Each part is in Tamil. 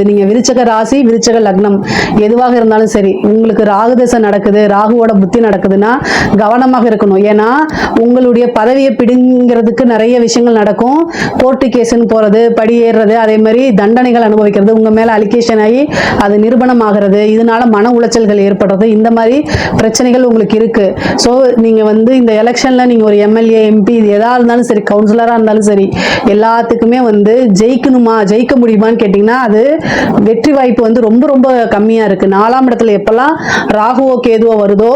நீங்க விருச்சக ராசி விருச்சக லக்னம் எதுவாக இருந்தாலும் சரி, உங்களுக்கு ராகு தசை நடக்குது, ராகுவோட புத்தி நடக்குதுன்னா கவனமாக இருக்கணும். ஏன்னா உங்களுடைய பதவியை பிடுங்கிறதுக்கு நிறைய விஷயங்கள் நடக்கும். கோர்ட்டு கேஸ்ன்னு போறது, படி ஏறுறது, அதே மாதிரி தண்டனைகள் அனுபவிக்கிறது, உங்க மேல அலிகேஷன் ஆகி அது நிரூபணம் ஆகிறது, இதனால மன உளைச்சல்கள் ஏற்படுறது, இந்த மாதிரி பிரச்சனைகள் உங்களுக்கு இருக்கு. ஸோ நீங்க வந்து இந்த எலெக்ஷன்ல நீங்க ஒரு எம்எல்ஏ எம்பி இது எதா இருந்தாலும் சரி, கவுன்சிலரா இருந்தாலும் சரி, எல்லாத்துக்குமே வந்து ஜெயிக்க முடியுமான்னு கேட்டீங்கன்னா அது வெற்றி வாய்ப்பு வந்து ரொம்ப ரொம்ப கம்மியா இருக்கு. 4ஆம் இடத்துல எப்பெல்லாம் ராகுவோ கேதுவோ வருதோ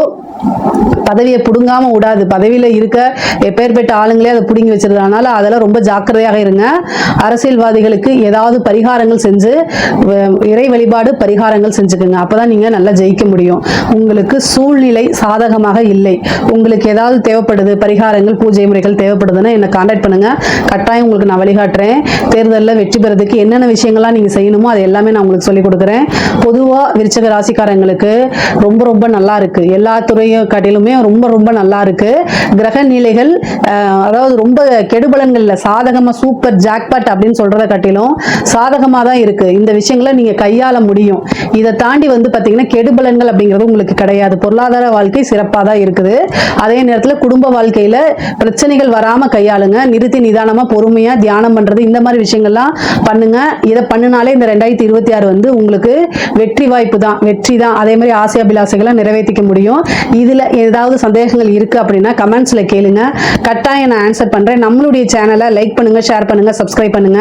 பதவியை புடுங்காம விடாது. பதவியில இருக்க எப்பேற்பட்ட ஆளுங்களே அதை புடுங்கி வச்சிருந்தனால அதெல்லாம் ரொம்ப ஜாக்கிரதையாக இருங்க. அரசியல்வாதிகளுக்கு ஏதாவது பரிகாரங்கள் செஞ்சு இறை வழிபாடு பரிகாரங்கள் செஞ்சுக்குங்க. அப்பதான் நீங்க நல்லா ஜெயிக்க முடியும். உங்களுக்கு சூழ்நிலை சாதகமாக இல்லை, உங்களுக்கு ஏதாவது தேவைப்படுது, பரிகாரங்கள் பூஜை முறைகள் தேவைப்படுதுன்னா என்ன கான்டாக்ட் பண்ணுங்க. கட்டாயம் உங்களுக்கு நான் வழிகாட்டுறேன். தேர்தலில் வெற்றி பெறதுக்கு என்னென்ன விஷயங்கள்லாம் நீங்க செய்யணுமோ அது எல்லாமே நான் உங்களுக்கு சொல்லிக் கொடுக்குறேன். பொதுவா விருச்சக ராசிக்காரங்களுக்கு ரொம்ப ரொம்ப நல்லா இருக்கு. எல்லா துறையும் காட்டிலுமே ரொம்ப ரொம்ப நல்லா இருக்கு. கிரக நிலைகள் அதாவது ரொம்ப கெடுபலன்கள் இல்ல, சாதகமா சூப்பர் ஜாக்பாட் அப்படின்னு சொல்றதை காட்டிலும் சாதகமா தான் இருக்கு. இந்த விஷயங்களை நீங்க கையாள முடியும். இதை தாண்டி வந்து பாத்தீங்கன்னா கெடுபலன்கள் அப்படிங்கிறது உங்களுக்கு கிடையாது. பொருளாதார வாழ்க்கை சிறப்பாக தான் இருக்குது. அதே நேரத்தில் குடும்ப வாழ்க்கையில பிரச்சனைகள் வராம கையாளுங்க. நிறுத்தி நிதானமா பொறுமையா தியானம் பண்றது, இந்த மாதிரி விஷயங்கள்லாம் பண்ணுங்க. இதை பண்ணினாலே இந்த 2026 வந்து உங்களுக்கு வெற்றி வாய்ப்பு தான், வெற்றி தான். அதே மாதிரி ஆசை அபிலாசைகளை நிறைவேற்றிக்க முடியும். இதுல ஏதாவது சந்தேகங்கள் இருக்கு அப்படின்னா கமெண்ட்ஸ்ல கேளுங்க. கட்டாயம் நான் ஆன்சர் பண்றேன். நம்மளுடைய சேனலை லைக் பண்ணுங்க, ஷேர் பண்ணுங்க, சப்ஸ்கிரைப் பண்ணுங்க.